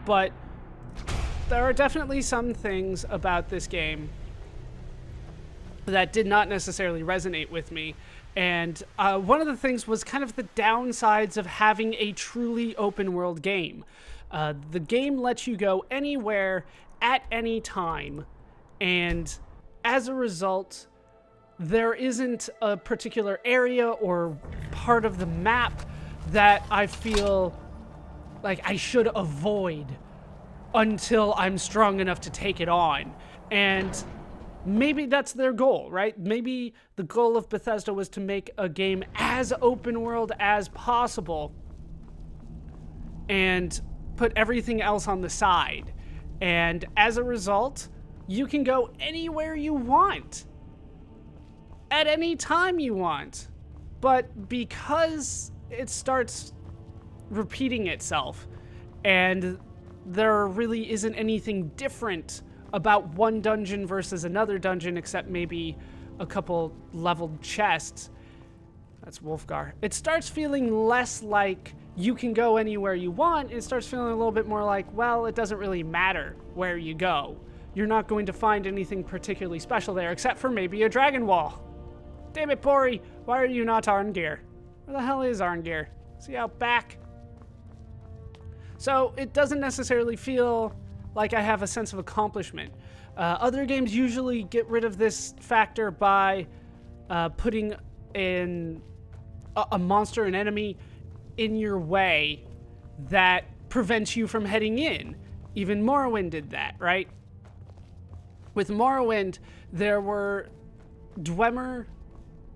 but there are definitely some things about this game that did not necessarily resonate with me. And one of the things was kind of the downsides of having a truly open world game. The game lets you go anywhere at any time, and as a result, there isn't a particular area or part of the map that I feel like I should avoid until I'm strong enough to take it on. And maybe that's their goal, right? Maybe the goal of Bethesda was to make a game as open world as possible and put everything else on the side. And as a result, you can go anywhere you want at any time you want. But because it starts repeating itself and there really isn't anything different about one dungeon versus another dungeon except maybe a couple leveled chests. That's Wolfgar. It starts feeling less like you can go anywhere you want. It starts feeling a little bit more like, well, it doesn't really matter where you go. You're not going to find anything particularly special there except for maybe a dragon wall. Damn it, Bori, why are you not Arngeir? Where the hell is Arngeir? Is he out back? So it doesn't necessarily feel like I have a sense of accomplishment. Other games usually get rid of this factor by putting in a monster, an enemy, in your way that prevents you from heading in. Even Morrowind did that, right? With Morrowind, there were Dwemer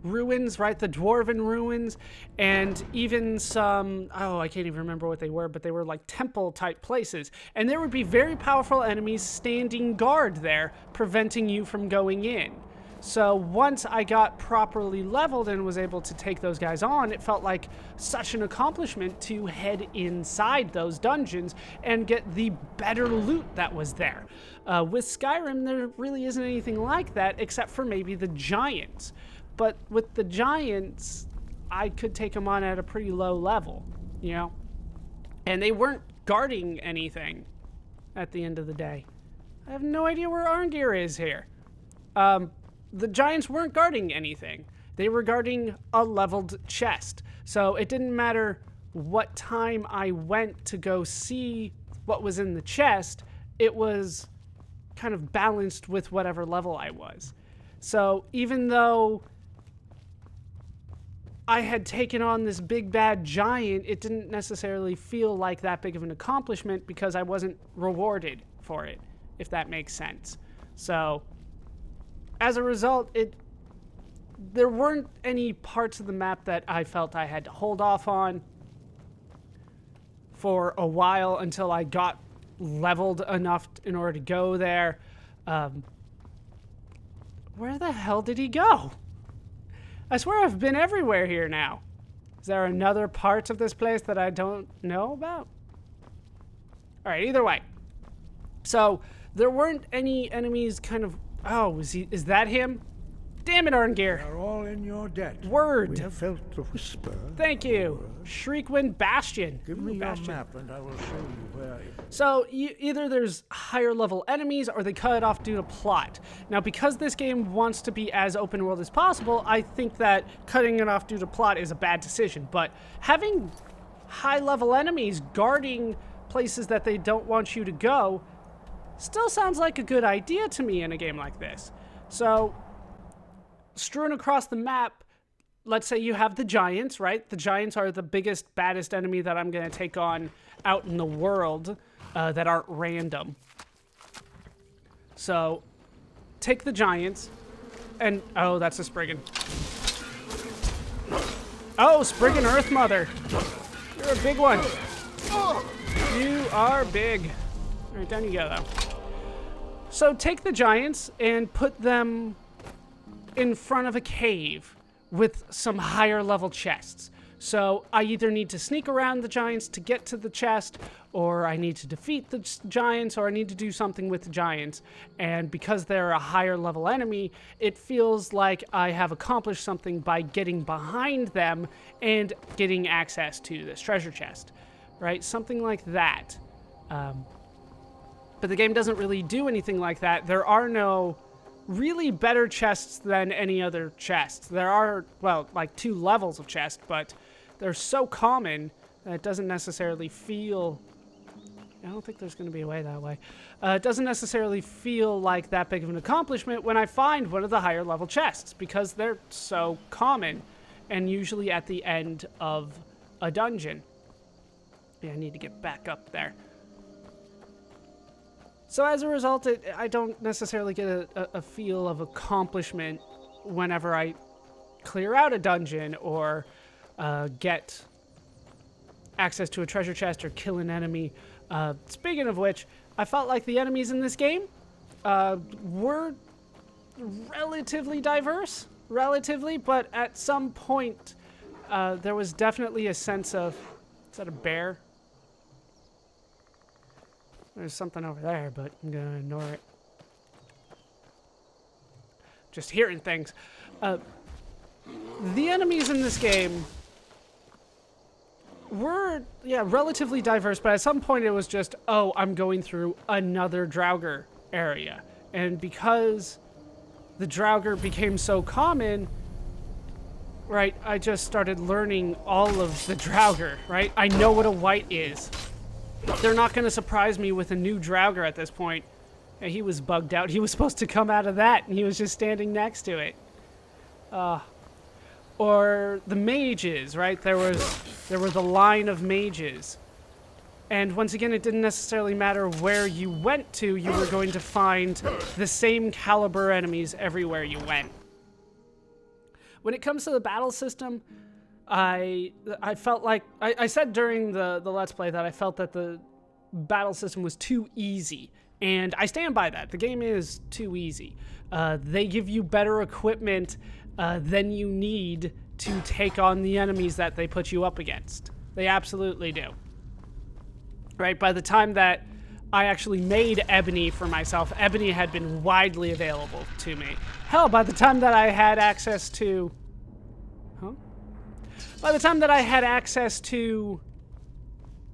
ruins, right? The dwarven ruins, and even some, I can't even remember what they were, but they were like temple type places. And there would be very powerful enemies standing guard there, preventing you from going in. So once I got properly leveled and was able to take those guys on, it felt like such an accomplishment to head inside those dungeons and get the better loot that was there. With Skyrim, there really isn't anything like that except for maybe the giants. But with the giants, I could take them on at a pretty low level, you know? And they weren't guarding anything at the end of the day. I have no idea where Arngeir is here. The giants weren't guarding anything. They were guarding a leveled chest. So it didn't matter what time I went to go see what was in the chest, it was kind of balanced with whatever level I was. So even though I had taken on this big bad giant, it didn't necessarily feel like that big of an accomplishment because I wasn't rewarded for it, if that makes sense. So as a result, there weren't any parts of the map that I felt I had to hold off on for a while until I got leveled enough in order to go there. Where the hell did he go? I swear I've been everywhere here now. Is there another part of this place that I don't know about? All right, either way. So there weren't any enemies kind of... Oh, is that him? Damn it, Arngeir. They are all in your debt. Word. We have felt the whisper. Thank you. Shriekwind Bastion. Give me your map and I will show you where it is. So either there's higher level enemies or they cut it off due to plot. Now, because this game wants to be as open world as possible, I think that cutting it off due to plot is a bad decision. But having high level enemies guarding places that they don't want you to go still sounds like a good idea to me in a game like this. So, strewn across the map, let's say you have the giants, right? The giants are the biggest, baddest enemy that I'm going to take on out in the world that aren't random. So, take the giants, and... Oh, that's a Spriggan. Oh, Spriggan Earth Mother. You're a big one. You are big. All right, down you go, though. So take the giants and put them in front of a cave with some higher level chests. So I either need to sneak around the giants to get to the chest, or I need to defeat the giants, or I need to do something with the giants. And because they're a higher level enemy, it feels like I have accomplished something by getting behind them and getting access to this treasure chest, right? Something like that. But the game doesn't really do anything like that. There are no really better chests than any other chests. There are, well, like 2 levels of chest, but they're so common that it doesn't necessarily feel... I don't think there's going to be a way that way. It doesn't necessarily feel like that big of an accomplishment when I find one of the higher level chests, because they're so common and usually at the end of a dungeon. Yeah, I need to get back up there. So as a result, I don't necessarily get a feel of accomplishment whenever I clear out a dungeon or get access to a treasure chest or kill an enemy. Speaking of which, I felt like the enemies in this game were relatively diverse, but at some point there was definitely a sense of... Is that a bear? There's something over there, but I'm going to ignore it. Just hearing things. The enemies in this game were, yeah, relatively diverse, but at some point it was just, oh, I'm going through another Draugr area. And because the Draugr became so common, right, I just started learning all of the Draugr, right? I know what a white is. They're not going to surprise me with a new Draugr at this point. And he was bugged out. He was supposed to come out of that, and he was just standing next to it. Or the mages, right? There were the line of mages. And once again, it didn't necessarily matter where you went to, you were going to find the same caliber enemies everywhere you went. When it comes to the battle system, I felt like... I said during the Let's Play that I felt that the battle system was too easy. And I stand by that. The game is too easy. They give you better equipment than you need to take on the enemies that they put you up against. They absolutely do. Right? By the time that I actually made Ebony for myself, Ebony had been widely available to me. Hell, by the time that I had access to... By the time that I had access to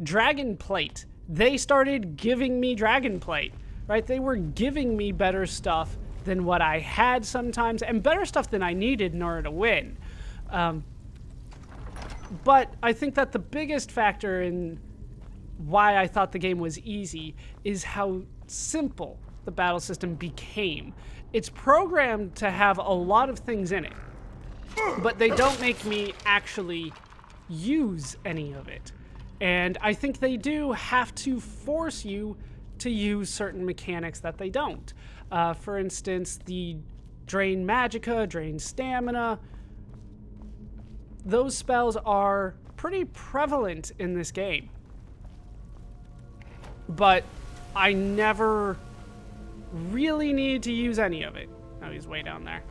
Dragon Plate, they started giving me Dragon Plate, right? They were giving me better stuff than what I had sometimes, and better stuff than I needed in order to win. But I think that the biggest factor in why I thought the game was easy is how simple the battle system became. It's programmed to have a lot of things in it, but they don't make me actually use any of it. And I think they do have to force you to use certain mechanics that they don't. For instance, the drain magicka, drain stamina. Those spells are pretty prevalent in this game. But I never really needed to use any of it. Oh, he's way down there.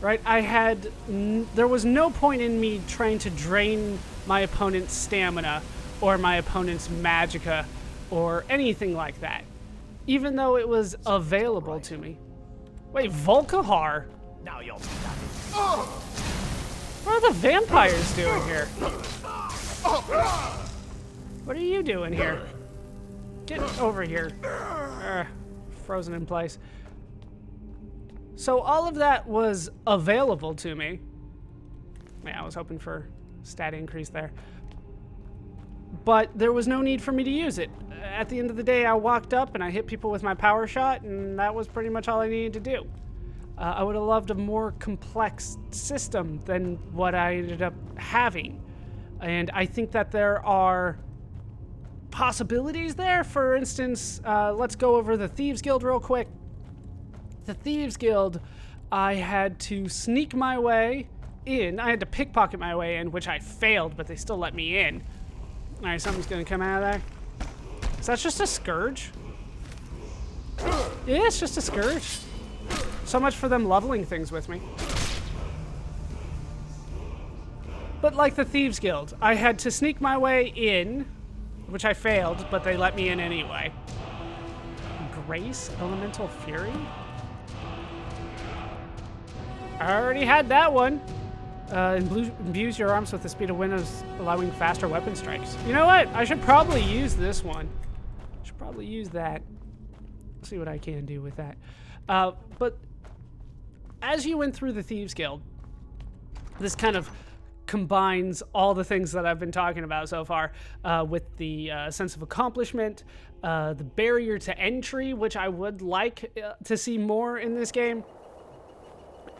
Right? There was no point in me trying to drain my opponent's stamina or my opponent's magicka or anything like that, even though it was available to me. Wait, Volkihar? Now you'll What are the vampires doing here? What are you doing here? Get over here. Frozen in place. So all of that was available to me. Yeah, I was hoping for stat increase there. But there was no need for me to use it. At the end of the day, I walked up and I hit people with my power shot, and that was pretty much all I needed to do. I would have loved a more complex system than what I ended up having. And I think that there are possibilities there. For instance, let's go over the Thieves Guild real quick. The Thieves Guild, I had to sneak my way in. I had to pickpocket my way in, which I failed, but they still let me in. All right, something's gonna come out of there. Is that just a scourge? Yeah, it's just a scourge. So much for them leveling things with me. But like the Thieves Guild, I had to sneak my way in, which I failed, but they let me in anyway. Grace? Elemental Fury? I already had that one. Imbues your arms with the speed of wind, allowing faster weapon strikes. You know what? I should probably use this one. should probably use that. See what I can do with that. But as you went through the Thieves Guild, this kind of combines all the things that I've been talking about so far, with the sense of accomplishment, the barrier to entry, which I would like to see more in this game,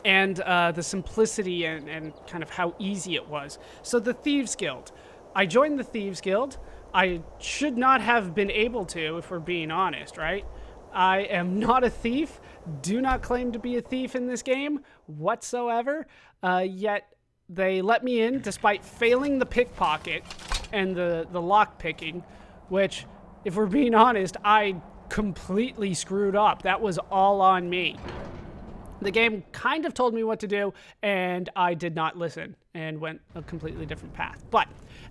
and the simplicity and kind of how easy it was. So the Thieves Guild. I joined the Thieves Guild. I should not have been able to, if we're being honest, right? I am not a thief, do not claim to be a thief in this game whatsoever, yet they let me in despite failing the pickpocket and the lock picking, which, if we're being honest, I completely screwed up. That was all on me. The game kind of told me what to do, and I did not listen and went a completely different path. But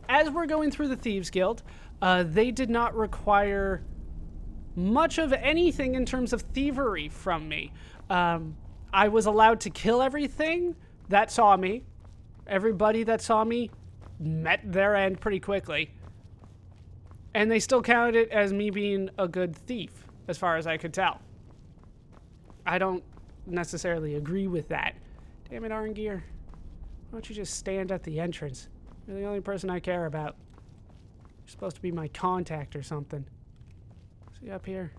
as we're going through the Thieves Guild, they did not require much of anything in terms of thievery from me. I was allowed to kill everything that saw me. Everybody that saw me met their end pretty quickly. And they still counted it as me being a good thief, as far as I could tell. I don't necessarily agree with that. Damn it, Arngeir. Why don't you just stand at the entrance? You're the only person I care about. You're supposed to be my contact or something. See up here?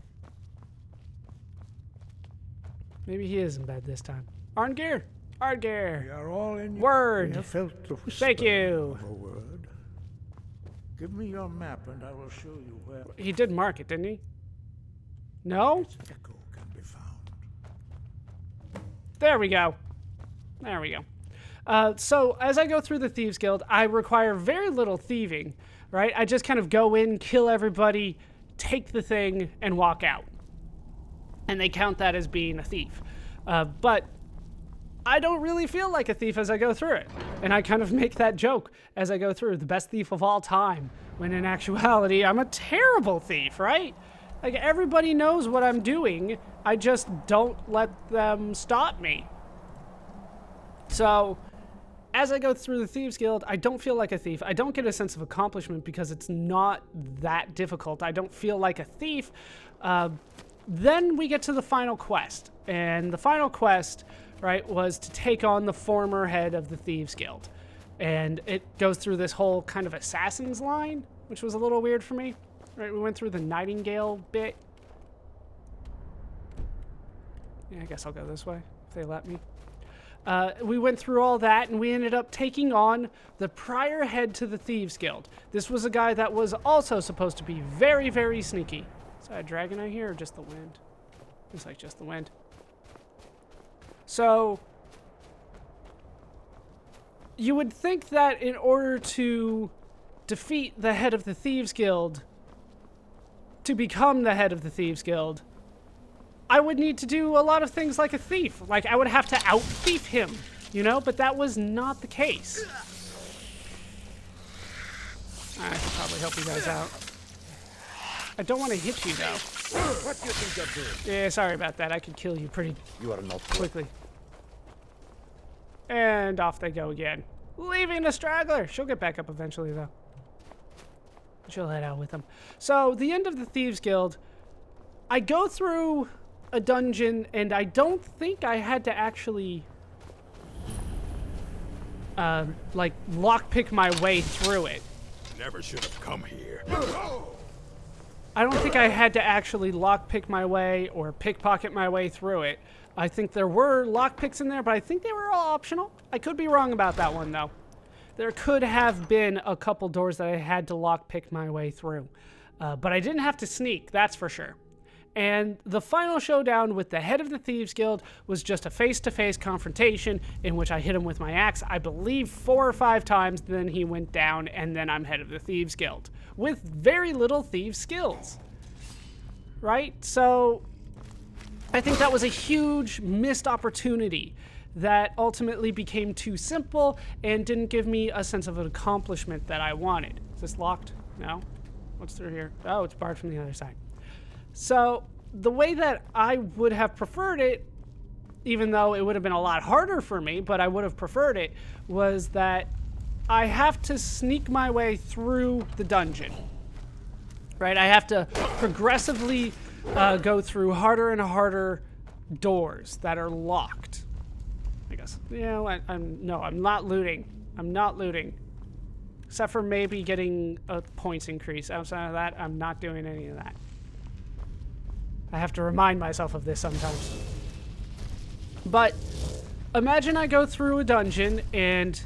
Maybe he is in bed this time. Arngeir! Arngeir! We are all in Word! I felt the whisper Thank you! of a word. Give me your map and I will show you where He did mark it, didn't he? No? its echo can be found. There we go. There we go. So as I go through the Thieves Guild, I require very little thieving, right? I just kind of go in, kill everybody, take the thing, and walk out. And they count that as being a thief. But I don't really feel like a thief as I go through it. And I kind of make that joke as I go through, the best thief of all time, when in actuality, I'm a terrible thief, right? Like, everybody knows what I'm doing, I just don't let them stop me. So, as I go through the Thieves Guild, I don't feel like a thief. I don't get a sense of accomplishment because it's not that difficult. I don't feel like a thief. Then we get to the final quest. And the final quest, right, was to take on the former head of the Thieves Guild. And it goes through this whole kind of assassin's line, which was a little weird for me. Right, we went through the Nightingale bit. Yeah, I guess I'll go this way, if they let me. We went through all that, and we ended up taking on the prior head to the Thieves Guild. This was a guy that was also supposed to be very, very sneaky. Is that a dragon I hear, or just the wind? It's like just the wind. So, you would think that in order to defeat the head of the Thieves Guild, to become the head of the Thieves Guild, I would need to do a lot of things like a thief. Like, I would have to out-thief him, you know? But that was not the case. I should probably help you guys out. I don't want to hit you, though. What do you think you're doing? Yeah, sorry about that. I could kill you pretty You are not quickly. And off they go again. Leaving a straggler. She'll get back up eventually, though. She'll head out with them. So, the end of the Thieves Guild, I go through a dungeon, and I don't think I had to actually, like, lockpick my way through it. Never should have come here. I don't think I had to actually lockpick my way or pickpocket my way through it. I think there were lockpicks in there, but I think they were all optional. I could be wrong about that one, though. There could have been a couple doors that I had to lockpick my way through. But I didn't have to sneak, that's for sure. And the final showdown with the head of the Thieves Guild was just a face-to-face confrontation in which I hit him with my axe, I believe 4 or 5 times, then he went down, and then I'm head of the Thieves Guild. With very little thief skills. Right? So, I think that was a huge missed opportunity that ultimately became too simple and didn't give me a sense of an accomplishment that I wanted. Is this locked? No? What's through here? Oh, it's barred from the other side. So, the way that I would have preferred it, even though it would have been a lot harder for me, but I would have preferred it, was that I have to sneak my way through the dungeon. right? I have to progressively go through harder and harder doors that are locked. I guess. No, I'm not looting. I'm not looting. Except for maybe getting a points increase. Outside of that, I'm not doing any of that. I have to remind myself of this sometimes. But imagine I go through a dungeon and...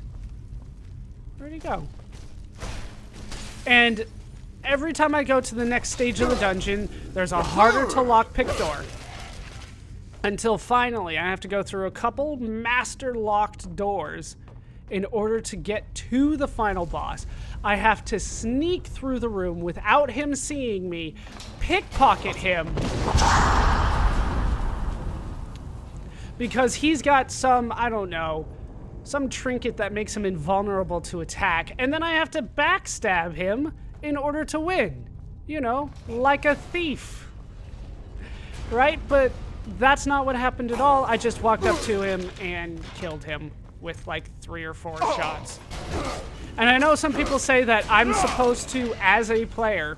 Where'd he go? And every time I go to the next stage of the dungeon, there's a harder to lockpick door. Until finally, I have to go through a couple master locked doors in order to get to the final boss. I have to sneak through the room without him seeing me, pickpocket him, because he's got some, I don't know, some trinket that makes him invulnerable to attack, and then I have to backstab him in order to win. You know, like a thief. Right? But that's not what happened at all. I just walked up to him and killed him with like 3 or 4 shots. And I know some people say that I'm supposed to, as a player,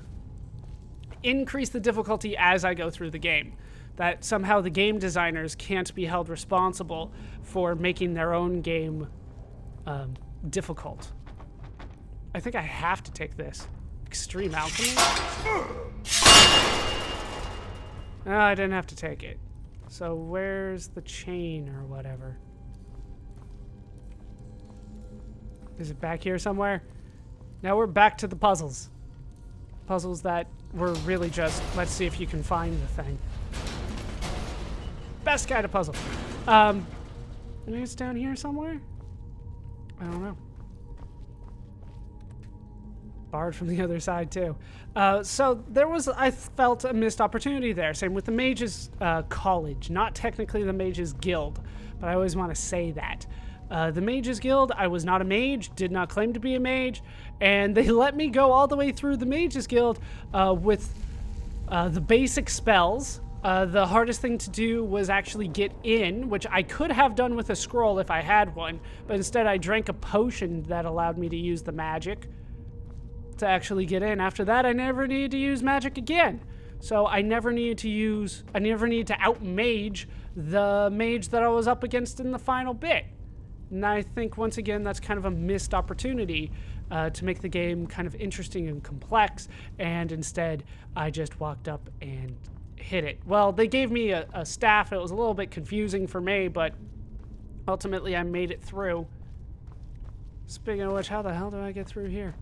increase the difficulty as I go through the game. That somehow the game designers can't be held responsible for making their own game difficult. I think I have to take this. Extreme Alchemy? No, I didn't have to take it. So where's the chain or whatever? Is it back here somewhere? Now we're back to the puzzles. Puzzles that were really just, let's see if you can find the thing. Best guy to puzzle. Maybe it's down here somewhere? I don't know. Barred from the other side too. So there was, I felt, a missed opportunity there. Same with the Mages College. Not technically the Mages Guild, but I always want to say that. The Mages Guild, I was not a mage, did not claim to be a mage, and they let me go all the way through the Mages Guild with the basic spells. The hardest thing to do was actually get in, which I could have done with a scroll if I had one, but instead I drank a potion that allowed me to use the magic to actually get in. After that, I never needed to use magic again. So I never needed to out-mage the mage that I was up against in the final bit. And I think, once again, that's kind of a missed opportunity to make the game kind of interesting and complex, and instead, I just walked up and hit it. Well, they gave me a staff. It was a little bit confusing for me, but ultimately, I made it through. Speaking of which, how the hell do I get through here?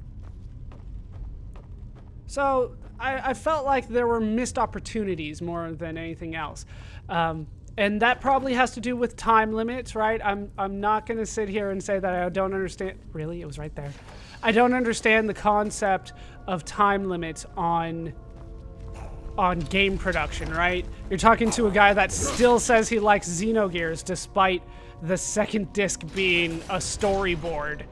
So, I felt like there were missed opportunities more than anything else. And that probably has to do with time limits, right? I'm not going to sit here and say that I don't understand. Really? It was right there. I don't understand the concept of time limits on game production, right? You're talking to a guy that still says he likes Xenogears despite the second disc being a storyboard.